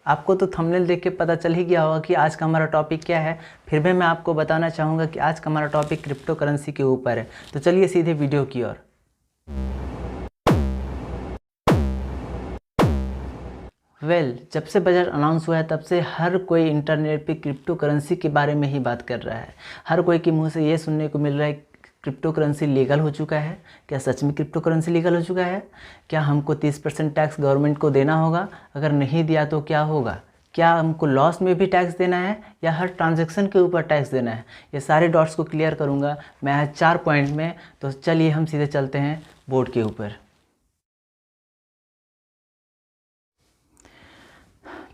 आपको तो थंबनेल देख के पता चल ही गया होगा कि आज का हमारा टॉपिक क्या है। फिर भी मैं आपको बताना चाहूँगा कि आज का हमारा टॉपिक क्रिप्टो करेंसी के ऊपर है। तो चलिए सीधे वीडियो की ओर। जब से बजट अनाउंस हुआ है तब से हर कोई इंटरनेट पे क्रिप्टो करेंसी के बारे में ही बात कर रहा है। हर कोई के मुंह से ये सुनने को मिल रहा है क्रिप्टो करेंसी लीगल हो चुका है। क्या सच में क्रिप्टो करेंसी लीगल हो चुका है? क्या हमको 30% टैक्स गवर्नमेंट को देना होगा? अगर नहीं दिया तो क्या होगा? क्या हमको लॉस में भी टैक्स देना है या हर ट्रांजैक्शन के ऊपर टैक्स देना है? ये सारे डॉट्स को क्लियर करूँगा मैं आज 4 पॉइंट में। तो चलिए हम सीधे चलते हैं बोर्ड के ऊपर।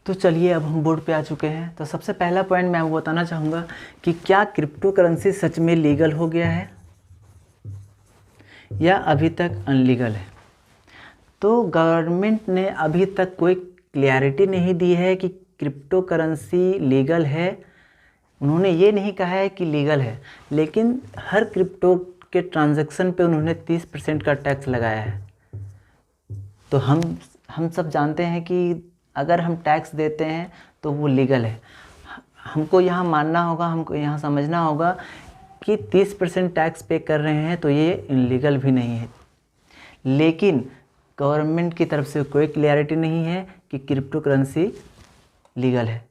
तो चलिए अब हम बोर्ड पे आ चुके हैं। तो सबसे पहला पॉइंट मैं आपको बताना चाहूँगा कि क्या क्रिप्टो करेंसी सच में लीगल हो गया है या अभी तक अनलीगल है। तो गवर्नमेंट ने अभी तक कोई क्लैरिटी नहीं दी है कि क्रिप्टो करेंसी लीगल है। उन्होंने ये नहीं कहा है कि लीगल है, लेकिन हर क्रिप्टो के ट्रांजैक्शन पे उन्होंने 30% का टैक्स लगाया है। तो हम सब जानते हैं कि अगर हम टैक्स देते हैं तो वो लीगल है। हमको यहाँ मानना होगा, हमको यहाँ समझना होगा कि 30% टैक्स पे कर रहे हैं तो ये इनलीगल भी नहीं है। लेकिन गवर्नमेंट की तरफ से कोई क्लैरिटी नहीं है कि क्रिप्टो करेंसी लीगल है।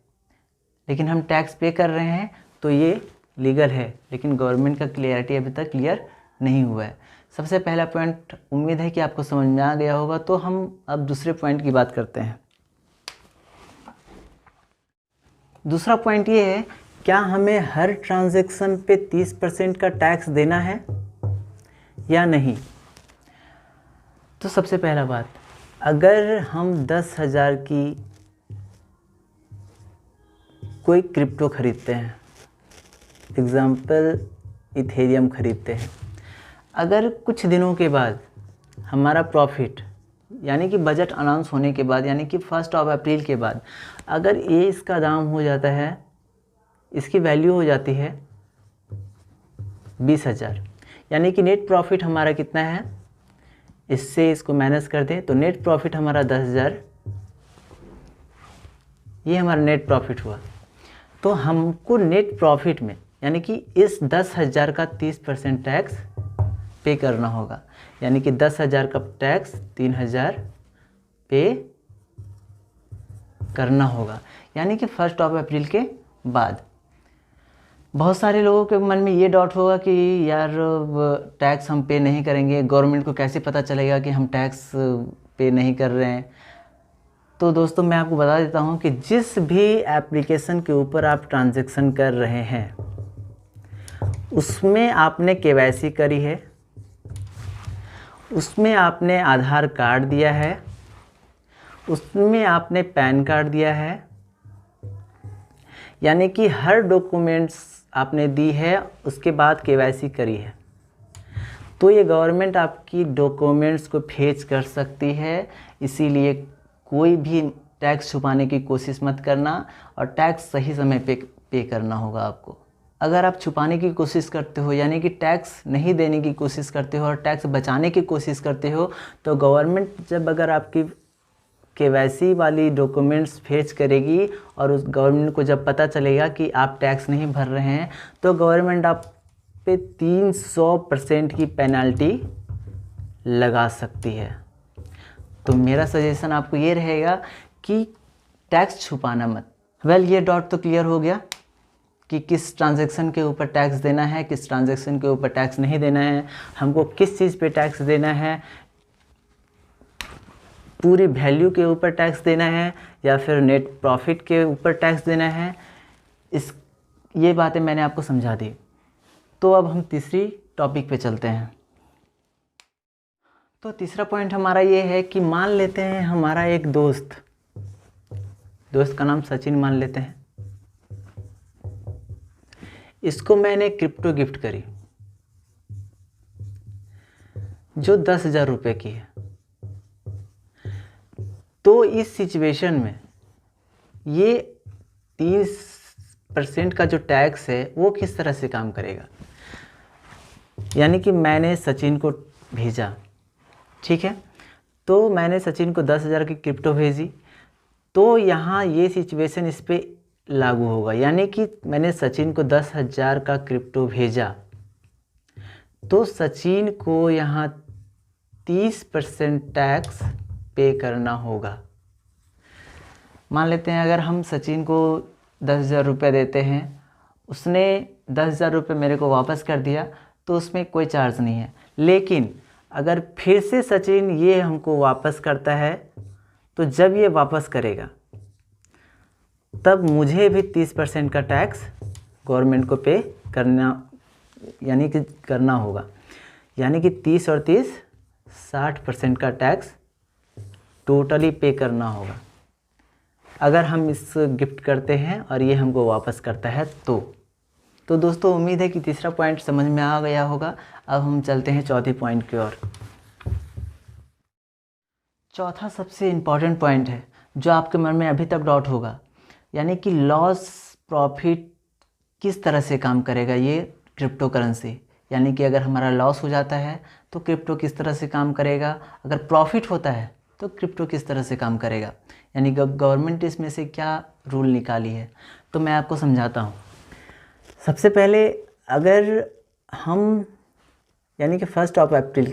लेकिन हम टैक्स पे कर रहे हैं तो ये लीगल है, लेकिन गवर्नमेंट का क्लैरिटी अभी तक क्लियर नहीं हुआ है। सबसे पहला पॉइंट उम्मीद है कि आपको समझ में आ गया होगा। तो हम अब दूसरे पॉइंट की बात करते हैं। दूसरा पॉइंट ये है, क्या हमें हर ट्रांजैक्शन पे 30% का टैक्स देना है या नहीं। तो सबसे पहला बात, अगर हम 10,000 की कोई क्रिप्टो खरीदते हैं, एग्जाम्पल इथेरियम खरीदते हैं, अगर कुछ दिनों के बाद हमारा प्रॉफिट यानी कि बजट अनाउंस होने के बाद यानी कि 1 अप्रैल के बाद अगर ये इसका दाम हो जाता है, इसकी वैल्यू हो जाती है 20,000, यानी कि नेट प्रॉफिट हमारा कितना है, इससे इसको माइनस कर दें तो नेट प्रॉफिट हमारा 10,000, ये हमारा नेट प्रॉफिट हुआ। तो हमको नेट प्रॉफिट में यानी कि इस 10,000 का 30% टैक्स पे करना होगा, यानी कि 10,000 का टैक्स 3,000 पे करना होगा, यानी कि 1 अप्रैल के बाद। बहुत सारे लोगों के मन में ये डाउट होगा कि यार टैक्स हम पे नहीं करेंगे, गवर्नमेंट को कैसे पता चलेगा कि हम टैक्स पे नहीं कर रहे हैं। तो दोस्तों मैं आपको बता देता हूँ कि जिस भी एप्लीकेशन के ऊपर आप ट्रांजैक्शन कर रहे हैं उसमें आपने केवाईसी करी है, उसमें आपने आधार कार्ड दिया है, उसमें आपने पैन कार्ड दिया है, यानी कि हर डॉक्यूमेंट्स आपने दी है, उसके बाद केवाईसी करी है। तो ये गवर्नमेंट आपकी डॉक्यूमेंट्स को फेच कर सकती है। इसीलिए कोई भी टैक्स छुपाने की कोशिश मत करना और टैक्स सही समय पे करना होगा आपको। अगर आप छुपाने की कोशिश करते हो यानी कि टैक्स नहीं देने की कोशिश करते हो और टैक्स बचाने की कोशिश करते हो, तो गवर्नमेंट जब अगर आपकी केवाईसी वाली डॉक्यूमेंट्स फेच करेगी और उस गवर्नमेंट को जब पता चलेगा कि आप टैक्स नहीं भर रहे हैं, तो गवर्नमेंट आप पे 300% की पेनल्टी लगा सकती है। तो मेरा सजेशन आपको ये रहेगा कि टैक्स छुपाना मत। ये डॉट तो क्लियर हो गया कि किस ट्रांजैक्शन के ऊपर टैक्स देना है, किस ट्रांजैक्शन के ऊपर टैक्स नहीं देना है, हमको किस चीज़ पे टैक्स देना है, पूरी वैल्यू के ऊपर टैक्स देना है या फिर नेट प्रॉफिट के ऊपर टैक्स देना है। ये बातें मैंने आपको समझा दी। तो अब हम तीसरी टॉपिक पे चलते हैं। तो तीसरा पॉइंट हमारा ये है कि मान लेते हैं हमारा एक दोस्त का नाम सचिन मान लेते हैं, इसको मैंने क्रिप्टो गिफ्ट करी जो 10,000 रुपये की है। तो इस सिचुएशन में ये 30% का जो टैक्स है वो किस तरह से काम करेगा। यानी कि मैंने सचिन को भेजा, ठीक है, तो मैंने सचिन को 10,000 की क्रिप्टो भेजी, तो यहाँ ये सिचुएशन इस पे लागू होगा, यानी कि मैंने सचिन को 10,000 का क्रिप्टो भेजा, तो सचिन को यहाँ 30% टैक्स पे करना होगा। मान लेते हैं अगर हम सचिन को 10,000 रुपये देते हैं, उसने 10,000 रुपये मेरे को वापस कर दिया, तो उसमें कोई चार्ज नहीं है। लेकिन अगर फिर से सचिन ये हमको वापस करता है, तो जब ये वापस करेगा तब मुझे भी 30% का टैक्स गवर्नमेंट को पे करना, यानी कि करना होगा। यानी कि 30 और 30 60% का टैक्स टोटली पे करना होगा अगर हम इस गिफ्ट करते हैं और ये हमको वापस करता है तो दोस्तों उम्मीद है कि तीसरा पॉइंट समझ में आ गया होगा। अब हम चलते हैं चौथे पॉइंट की ओर। चौथा सबसे इम्पॉर्टेंट पॉइंट है जो आपके मन में अभी तक डाउट होगा, यानी कि लॉस प्रॉफिट किस तरह से काम करेगा ये क्रिप्टो करेंसी। यानी कि अगर हमारा लॉस हो जाता है तो क्रिप्टो किस तरह से काम करेगा, अगर प्रॉफिट होता है तो क्रिप्टो किस तरह से काम करेगा, यानी गवर्नमेंट इसमें से क्या रूल निकाली है। तो मैं आपको समझाता हूँ। सबसे पहले अगर हम यानी कि 1 अप्रैल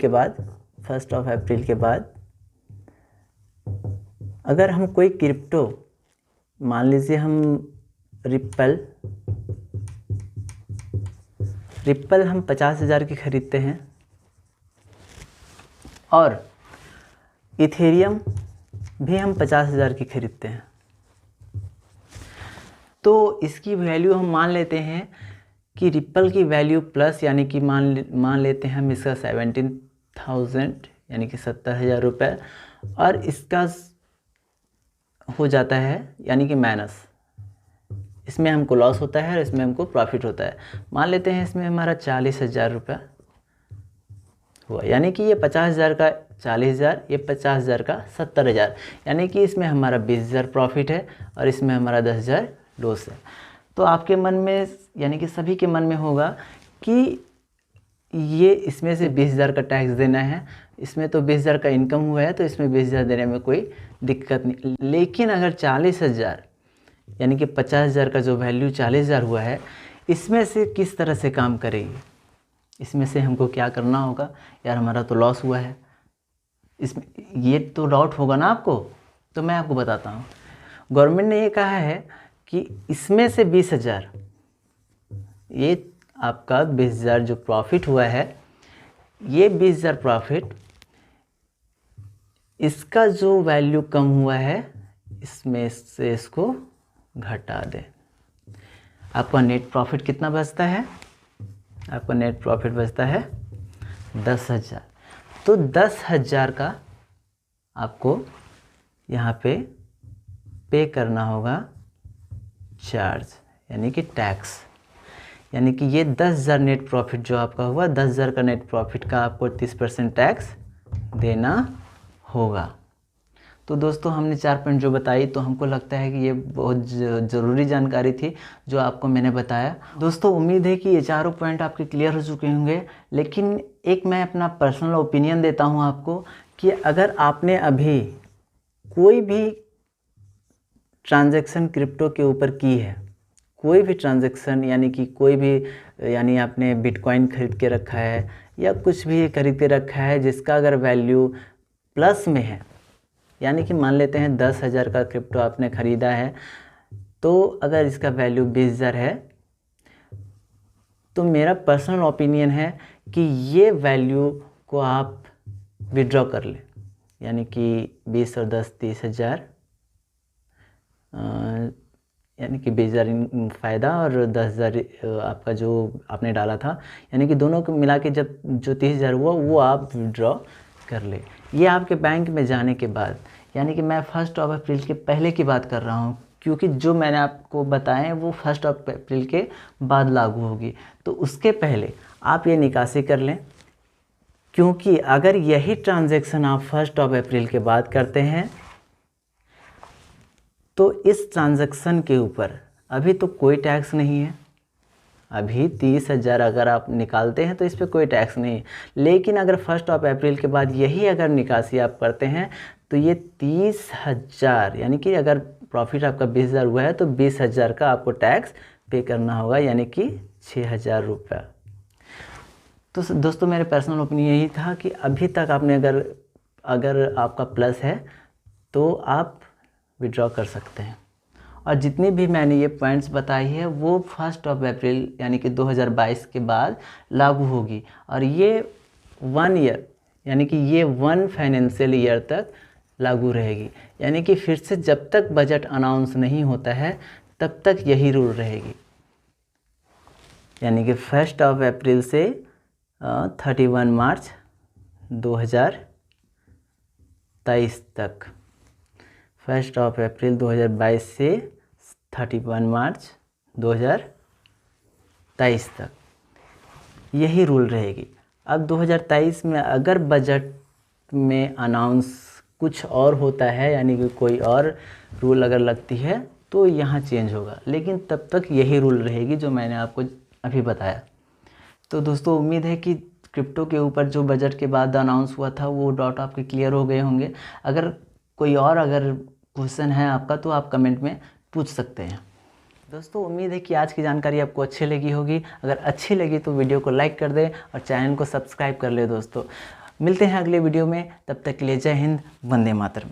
के बाद अगर हम कोई क्रिप्टो, मान लीजिए हम रिप्पल हम 50,000 की खरीदते हैं और इथेरियम भी हम 50,000 की खरीदते हैं, तो इसकी वैल्यू हम मान लेते हैं कि रिप्पल की वैल्यू प्लस, यानी कि मान लेते हैं हम इसका 17,000 यानी कि 70,000 रुपये, और इसका हो जाता है यानी कि माइनस, इसमें हमको लॉस होता है और इसमें हमको प्रॉफिट होता है। मान लेते हैं इसमें हमारा 40,000 रुपये हुआ, यानी कि ये 50,000 का 40,000, ये 50,000 का 70,000, यानी कि इसमें हमारा 20,000 प्रॉफिट है और इसमें हमारा 10,000 लॉस है। तो आपके मन में, यानी कि सभी के मन में होगा कि ये इसमें से 20,000 का टैक्स देना है, इसमें तो 20,000 का इनकम हुआ है तो इसमें 20,000 देने में कोई दिक्कत नहीं। लेकिन अगर 40,000 यानी कि 50,000 का जो वैल्यू 40,000 हुआ है, इसमें से किस तरह से काम करेगी, इसमें से हमको क्या करना होगा। यार हमारा तो लॉस हुआ है, इसमें ये तो डाउट होगा ना आपको, तो मैं आपको बताता हूँ। गवर्नमेंट ने ये कहा है कि इसमें से 20,000, ये आपका 20,000 जो प्रॉफिट हुआ है, ये 20,000 प्रॉफिट, इसका जो वैल्यू कम हुआ है इसमें से इसको घटा दें। आपका नेट प्रॉफिट कितना बचता है, आपका नेट प्रॉफिट बचता है 10,000। तो 10,000 का आपको यहाँ पे करना होगा चार्ज, यानी कि टैक्स। यानी कि ये 10,000 नेट प्रॉफिट जो आपका हुआ, 10,000 का नेट प्रॉफिट का आपको 30% टैक्स देना होगा। तो दोस्तों हमने 4 पॉइंट जो बताई, तो हमको लगता है कि ये बहुत ज़रूरी जानकारी थी जो आपको मैंने बताया। दोस्तों उम्मीद है कि ये चारों पॉइंट आपके क्लियर हो चुके होंगे। लेकिन एक मैं अपना पर्सनल ओपिनियन देता हूँ आपको कि अगर आपने अभी कोई भी ट्रांजैक्शन क्रिप्टो के ऊपर की है, कोई भी ट्रांजैक्शन, यानी कि कोई भी, यानी आपने बिटकॉइन खरीद के रखा है या कुछ भी खरीद के रखा है जिसका अगर वैल्यू प्लस में है, यानी कि मान लेते हैं 10,000 का क्रिप्टो आपने ख़रीदा है, तो अगर इसका वैल्यू 20,000 है, तो मेरा पर्सनल ओपिनियन है कि ये वैल्यू को आप विड्रॉ कर लें। यानी कि 20 और 10 30,000, यानी कि 20,000 फ़ायदा और 10,000 आपका जो आपने डाला था, यानी कि दोनों को मिला के जब जो 30,000 हुआ वो आप विड्रॉ कर ले। ये आपके बैंक में जाने के बाद, यानी कि मैं 1 अप्रैल के पहले की बात कर रहा हूँ, क्योंकि जो मैंने आपको बताएं वो 1 अप्रैल के बाद लागू होगी। तो उसके पहले आप ये निकासी कर लें, क्योंकि अगर यही ट्रांजैक्शन आप 1 अप्रैल के बाद करते हैं तो इस ट्रांजैक्शन के ऊपर अभी तो कोई टैक्स नहीं है। अभी 30,000 अगर आप निकालते हैं तो इस पर कोई टैक्स नहीं है। लेकिन अगर 1 अप्रैल के बाद यही अगर निकासी आप करते हैं तो ये 30,000, यानी कि अगर प्रॉफिट आपका 20,000 हुआ है तो 20,000 का आपको टैक्स पे करना होगा, यानी कि 6,000 रुपये। तो दोस्तों मेरे पर्सनल ओपिनियन यही था कि अभी तक आपने अगर आपका प्लस है तो आप विड्रॉ कर सकते हैं। और जितनी भी मैंने ये पॉइंट्स बताई है वो 1 अप्रैल यानी कि 2022 के बाद लागू होगी, और ये 1 ईयर यानी कि ये 1 फाइनेंशियल ईयर तक लागू रहेगी। यानी कि फिर से जब तक बजट अनाउंस नहीं होता है तब तक यही रूल रहेगी, यानी कि 1 अप्रैल से 31 मार्च 2023 तक। 1 अप्रैल 2022 से 31 मार्च 2023 तक यही रूल रहेगी। अब 2023 में अगर बजट में अनाउंस कुछ और होता है, यानी कि कोई और रूल अगर लगती है तो यहाँ चेंज होगा, लेकिन तब तक यही रूल रहेगी जो मैंने आपको अभी बताया। तो दोस्तों उम्मीद है कि क्रिप्टो के ऊपर जो बजट के बाद अनाउंस हुआ था वो डाउट आपके क्लियर हो गए होंगे। अगर कोई और क्वेश्चन है आपका तो आप कमेंट में पूछ सकते हैं। दोस्तों उम्मीद है कि आज की जानकारी आपको अच्छी लगी होगी। अगर अच्छी लगी तो वीडियो को लाइक कर दें और चैनल को सब्सक्राइब कर ले। दोस्तों मिलते हैं अगले वीडियो में, तब तक के लिए जय हिंद, वंदे मातरम।